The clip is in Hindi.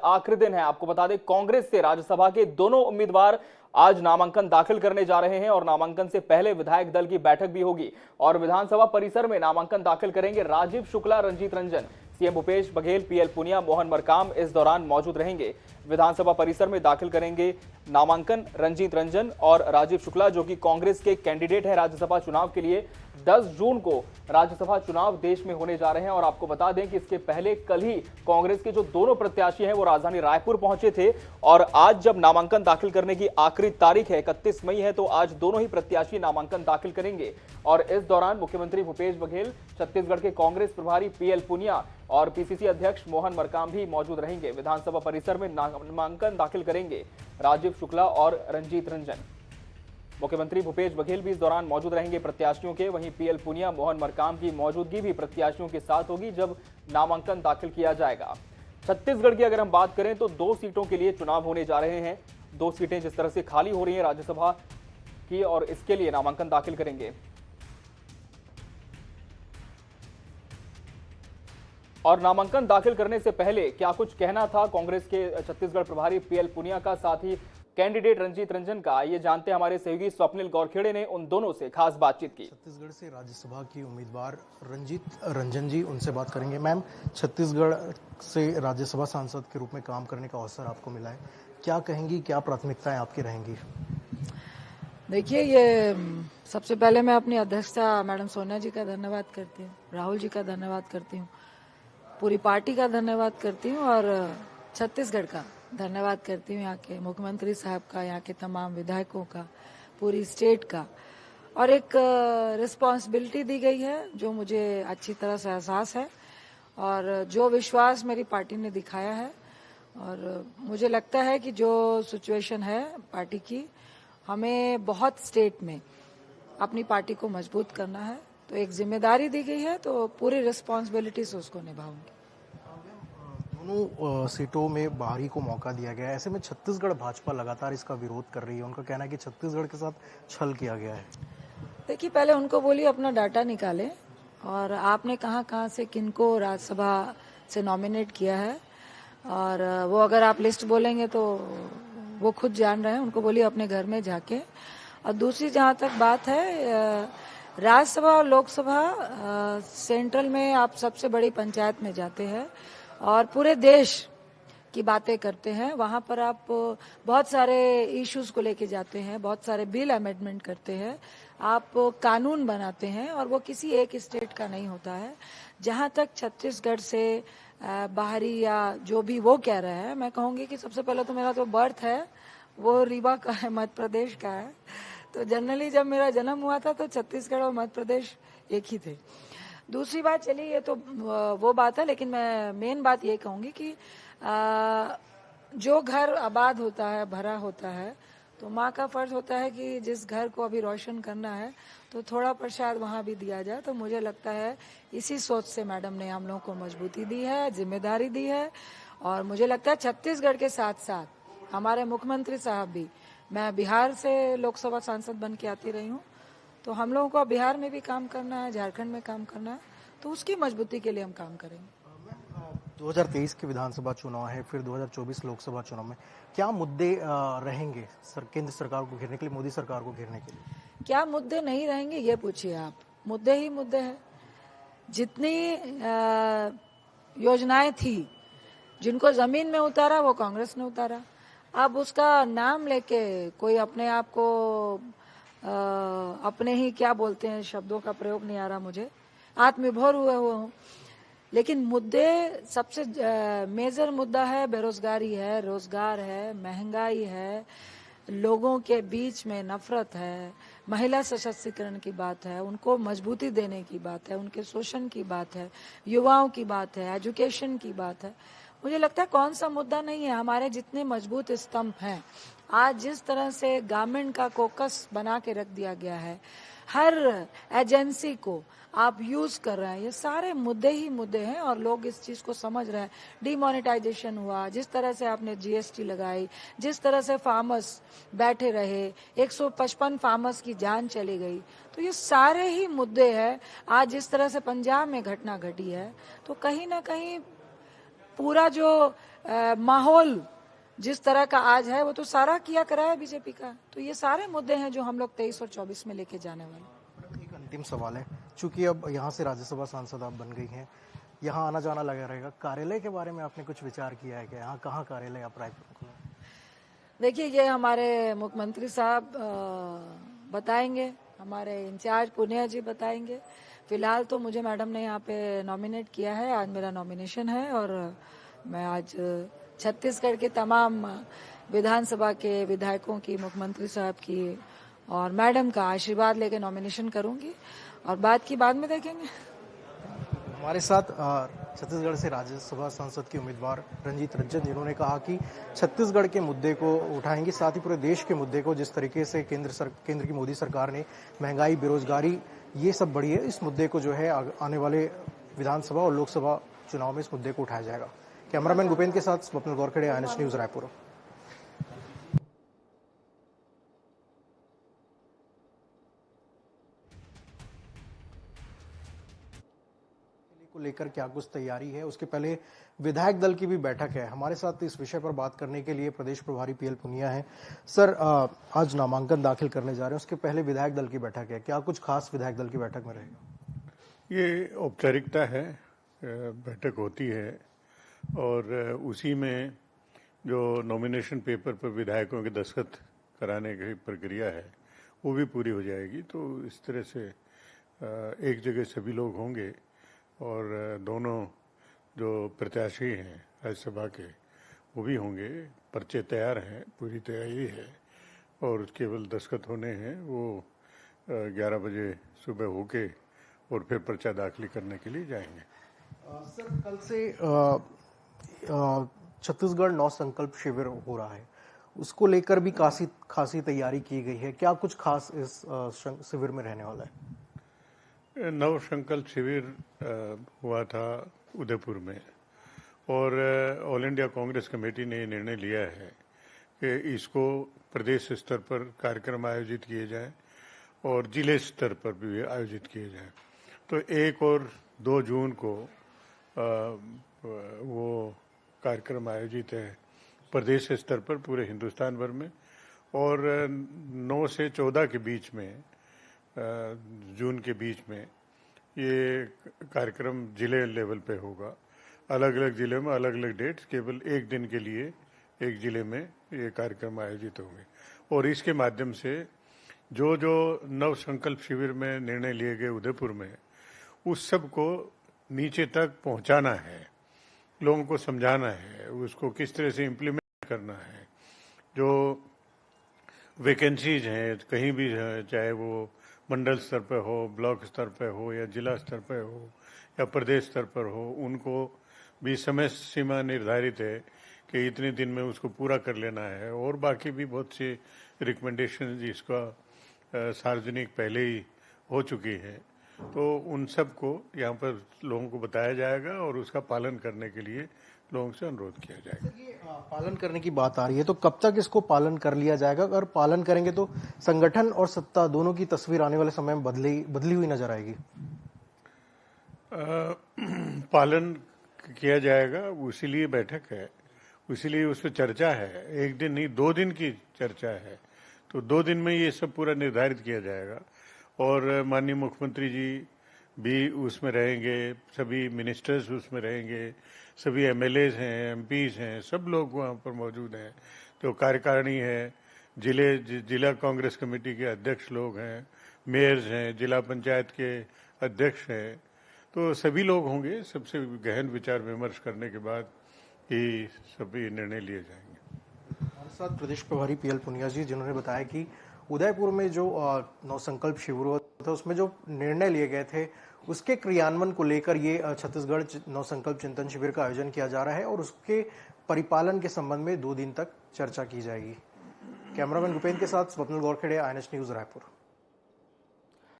आखिरी दिन है। आपको बता दें, कांग्रेस से राज्यसभा के दोनों उम्मीदवार आज नामांकन दाखिल करने जा रहे हैं और नामांकन से पहले विधायक दल की बैठक भी होगी और विधानसभा परिसर में नामांकन दाखिल करेंगे राजीव शुक्ला, रंजीत रंजन। सीएम भूपेश बघेल, पीएल पुनिया, मोहन मरकाम इस दौरान मौजूद रहेंगे। विधानसभा परिसर में दाखिल करेंगे नामांकन रंजीत रंजन और राजीव शुक्ला, जो कि कांग्रेस के कैंडिडेट है राज्यसभा चुनाव के लिए। 10 जून को राज्यसभा चुनाव देश में होने जा रहे हैं और आपको बता दें कि इसके पहले कल ही कांग्रेस के जो दोनों प्रत्याशी हैं वो राजधानी रायपुर पहुंचे थे और आज जब नामांकन दाखिल करने की आखिरी तारीख है, 31 मई है, तो आज दोनों ही प्रत्याशी नामांकन दाखिल करेंगे। और इस दौरान मुख्यमंत्री भूपेश बघेल, छत्तीसगढ़ के कांग्रेस प्रभारी पीएल पुनिया और पीसीसी अध्यक्ष मोहन मरकाम भी मौजूद रहेंगे। विधानसभा परिसर में नामांकन दाखिल करेंगे राजीव शुक्ला और रंजीत रंजन। मुख्यमंत्री भूपेश बघेल भी इस दौरान मौजूद रहेंगे प्रत्याशियों के। वहीं पीएल पुनिया, मोहन मरकाम की मौजूदगी भी प्रत्याशियों के साथ होगी जब नामांकन दाखिल किया जाएगा। छत्तीसगढ़ की अगर हम बात करें तो 2 सीटों के लिए चुनाव होने जा रहे हैं। 2 सीटें जिस तरह से खाली हो रही हैं राज्यसभा की, और इसके लिए नामांकन दाखिल करेंगे। और नामांकन दाखिल करने से पहले क्या कुछ कहना था कांग्रेस के छत्तीसगढ़ प्रभारी पीएल पुनिया का, साथ ही कैंडिडेट रंजीत रंजन का, ये जानते हैं हमारे सहयोगी स्वप्निल गौरखेड़े ने उन दोनों से खास बातचीत की। छत्तीसगढ़ से राज्यसभा की उम्मीदवार रंजीत रंजन जी, उनसे बात करेंगे। मैम, छत्तीसगढ़ से राज्यसभा सांसद के रूप में काम करने का अवसर आपको मिला है, क्या कहेंगी, क्या प्राथमिकताएं आपकी रहेंगी? देखिए, ये सबसे पहले मैं अपनी अध्यक्षा मैडम सोनिया जी का धन्यवाद करती हूँ, राहुल जी का धन्यवाद करती हूँ, पूरी पार्टी का धन्यवाद करती हूँ और छत्तीसगढ़ का धन्यवाद करती हूँ, यहाँ के मुख्यमंत्री साहब का, यहाँ के तमाम विधायकों का, पूरी स्टेट का। और एक रिस्पॉन्सिबिलिटी दी गई है जो मुझे अच्छी तरह से एहसास है और जो विश्वास मेरी पार्टी ने दिखाया है। और मुझे लगता है कि जो सिचुएशन है पार्टी की, हमें बहुत स्टेट में अपनी पार्टी को मजबूत करना है, तो एक जिम्मेदारी दी गई है, तो पूरी रिस्पॉन्सिबिलिटी से उसको निभाऊंगी। दोनों सीटों में बाहरी को मौका दिया गया है, ऐसे में छत्तीसगढ़ भाजपा लगातार इसका विरोध कर रही है। उनका कहना है कि छत्तीसगढ़ के साथ छल किया गया है। देखिए, पहले उनको बोलिए अपना डाटा निकालें और आपने कहाँ से किनको राज्यसभा से नॉमिनेट किया है, और वो अगर आप लिस्ट बोलेंगे तो वो खुद जान रहे हैं, उनको बोलिए अपने घर में जाके। और दूसरी जहाँ तक बात है, राज्यसभा और लोकसभा सेंट्रल में आप सबसे बड़ी पंचायत में जाते हैं और पूरे देश की बातें करते हैं। वहाँ पर आप बहुत सारे इश्यूज को लेके जाते हैं, बहुत सारे बिल अमेंडमेंट करते हैं, आप कानून बनाते हैं और वो किसी एक स्टेट का नहीं होता है। जहाँ तक छत्तीसगढ़ से बाहरी या जो भी वो कह रहे हैं, मैं कहूँगी कि सबसे पहले तो मेरा तो बर्थ है वो रीवा का है, मध्य प्रदेश का है। तो जनरली जब मेरा जन्म हुआ था तो छत्तीसगढ़ और मध्य प्रदेश एक ही थे। दूसरी बात, चलिए ये तो वो बात है, लेकिन मैं मेन बात ये कहूँगी कि जो घर आबाद होता है, भरा होता है, तो माँ का फर्ज होता है कि जिस घर को अभी रोशन करना है तो थोड़ा प्रसाद वहाँ भी दिया जाए। तो मुझे लगता है इसी सोच से मैडम ने हम लोगों को मजबूती दी है, जिम्मेदारी दी है। और मुझे लगता है छत्तीसगढ़ के साथ साथ हमारे मुख्यमंत्री साहब भी, मैं बिहार से लोकसभा सांसद बन के आती रही हूँ, तो हम लोगों को बिहार में भी काम करना है, झारखंड में काम करना है, तो उसकी मजबूती के लिए हम काम करेंगे। 2023 के विधानसभा चुनाव है, फिर 2024 लोकसभा चुनाव में क्या मुद्दे रहेंगे केंद्र सरकार को घेरने के लिए, मोदी सरकार को घेरने के लिए? क्या मुद्दे नहीं रहेंगे ये पूछिए आप, मुद्दे ही मुद्दे हैं। जितनी योजनाएं थी, जिनको जमीन में उतारा वो कांग्रेस ने उतारा। अब उसका नाम लेके कोई अपने आप को अपने ही क्या बोलते हैं, शब्दों का प्रयोग नहीं आ रहा मुझे, आत्मविभोर हुए हूँ। लेकिन मुद्दे, सबसे मेजर मुद्दा है बेरोजगारी है, रोजगार है, महंगाई है, लोगों के बीच में नफरत है, महिला सशक्तिकरण की बात है, उनको मजबूती देने की बात है, उनके शोषण की बात है, युवाओं की बात है, एजुकेशन की बात है। मुझे लगता है कौन सा मुद्दा नहीं है। हमारे जितने मजबूत स्तंभ हैं, आज जिस तरह से गवर्नमेंट का कोकस बना के रख दिया गया है, हर एजेंसी को आप यूज कर रहे हैं, ये सारे मुद्दे ही मुद्दे हैं और लोग इस चीज को समझ रहे हैं। डिमोनेटाइजेशन हुआ, जिस तरह से आपने जीएसटी लगाई, जिस तरह से फार्मर्स बैठे रहे, 155 फार्मर्स की जान चली गई, तो ये सारे ही मुद्दे हैं। आज जिस तरह से पंजाब में घटना घटी है, तो कहीं ना कहीं पूरा जो माहौल जिस तरह का आज है वो तो सारा किया करा है बीजेपी का। तो ये सारे मुद्दे हैं जो हम लोग 23 और 24 में लेके जाने वाले। एक अंतिम सवाल है, चूंकि अब यहाँ से राज्यसभा सांसद आप बन गई हैं, यहाँ आना जाना लगा रहेगा, कार्यालय के बारे में आपने कुछ विचार किया है क्या? यहाँ कहाँ कार्यालय आप रायपुर? देखिए, ये हमारे मुख्यमंत्री साहब बताएंगे, हमारे इंचार्ज पुनिया जी बताएंगे। फिलहाल तो मुझे मैडम ने यहाँ पे नॉमिनेट किया है, आज मेरा नॉमिनेशन है और मैं आज छत्तीसगढ़ के तमाम विधानसभा के विधायकों की, मुख्यमंत्री साहब की और मैडम का आशीर्वाद लेके नॉमिनेशन करूंगी और बाद की बाद में देखेंगे। हमारे साथ छत्तीसगढ़ से राज्यसभा सांसद की उम्मीदवार रंजीत रंजन, जिन्होंने कहा कि छत्तीसगढ़ के मुद्दे को उठाएंगी, साथ ही पूरे देश के मुद्दे को, जिस तरीके से केंद्र की मोदी सरकार ने महंगाई, बेरोजगारी ये सब बढ़ी है, इस मुद्दे को जो है आने वाले विधानसभा और लोकसभा चुनाव में इस मुद्दे को उठाया जाएगा। कैमरामैन भूपेंद्र के साथ स्वप्निल गोरखड़े, INH न्यूज रायपुर। को लेकर क्या कुछ तैयारी है, उसके पहले विधायक दल की भी बैठक है। हमारे साथ इस विषय पर बात करने के लिए प्रदेश प्रभारी PL पुनिया है। सर, आज नामांकन दाखिल करने जा रहे हैं, उसके पहले विधायक दल की बैठक है, क्या कुछ खास विधायक दल की बैठक में रहेगा? ये औपचारिकता है, बैठक होती है और उसी में जो नॉमिनेशन पेपर पर विधायकों के दस्तखत कराने की प्रक्रिया है वो भी पूरी हो जाएगी। तो इस तरह से एक जगह सभी लोग होंगे और दोनों जो प्रत्याशी हैं राज्यसभा के वो भी होंगे। पर्चे तैयार हैं, पूरी तैयारी है और केवल दस्तखत होने हैं। वो 11 बजे सुबह होके और फिर पर्चा दाखिल करने के लिए जाएंगे। सर, कल से छत्तीसगढ़ नौ संकल्प शिविर हो रहा है, उसको लेकर भी खासी तैयारी की गई है, क्या कुछ खास इस शिविर में रहने वाला है? नव संकल्प शिविर हुआ था उदयपुर में और ऑल इंडिया कांग्रेस कमेटी ने निर्णय लिया है कि इसको प्रदेश स्तर पर कार्यक्रम आयोजित किए जाएं और जिले स्तर पर भी आयोजित किए जाएं। तो 1 और 2 जून को वो कार्यक्रम आयोजित है प्रदेश स्तर पर पूरे हिंदुस्तान भर में और 9 से 14 के बीच में जून के बीच में ये कार्यक्रम जिले लेवल पे होगा। अलग अलग जिले में अलग अलग डेट्स, केवल एक दिन के लिए एक जिले में ये कार्यक्रम आयोजित होंगे और इसके माध्यम से जो जो नव संकल्प शिविर में निर्णय लिए गए उदयपुर में, उस सब को नीचे तक पहुंचाना है, लोगों को समझाना है, उसको किस तरह से इम्प्लीमेंट करना है। जो वैकेंसीज हैं कहीं भी है, चाहे वो मंडल स्तर पर हो, ब्लॉक स्तर पर हो या जिला स्तर पर हो या प्रदेश स्तर पर हो, उनको भी समय सीमा निर्धारित है कि इतने दिन में उसको पूरा कर लेना है। और बाकी भी बहुत सी रिकमेंडेशन जिसका सार्वजनिक पहले ही हो चुकी है, तो उन सब को यहाँ पर लोगों को बताया जाएगा और उसका पालन करने के लिए लोगों से अनुरोध किया जाएगा। पालन करने की बात आ रही है, तो कब तक इसको पालन कर लिया जाएगा? अगर पालन करेंगे तो संगठन और सत्ता दोनों की तस्वीर आने वाले समय में बदली हुई नजर आएगी। पालन किया जाएगा, उसीलिए बैठक है, उसीलिए उस पर चर्चा है। एक दिन नहीं, 2 दिन की चर्चा है, तो 2 दिन में ये सब पूरा निर्धारित किया जाएगा और माननीय मुख्यमंत्री जी भी उसमें रहेंगे, सभी मिनिस्टर्स उसमें रहेंगे, सभी MLAs हैं, MPs हैं, सब लोग वहाँ पर मौजूद हैं। तो कार्यकारिणी है, जिला कांग्रेस कमेटी के अध्यक्ष लोग हैं, मेयर्स हैं, जिला पंचायत के अध्यक्ष हैं, तो सभी लोग होंगे। सबसे गहन विचार विमर्श करने के बाद ही सभी निर्णय लिए जाएंगे। हमारे साथ प्रदेश प्रभारी PL पुनिया जी, जिन्होंने बताया कि उदयपुर में जो नौ संकल्प शिविर हुआ था उसमें जो निर्णय लिए गए थे उसके क्रियान्वयन को लेकर ये छत्तीसगढ़ नौ संकल्प चिंतन शिविर का आयोजन किया जा रहा है और उसके परिपालन के संबंध में 2 दिन तक चर्चा की जाएगी। कैमरामैन भूपेंद्र के साथ स्वप्निल गोरखेड़े, INH न्यूज रायपुर।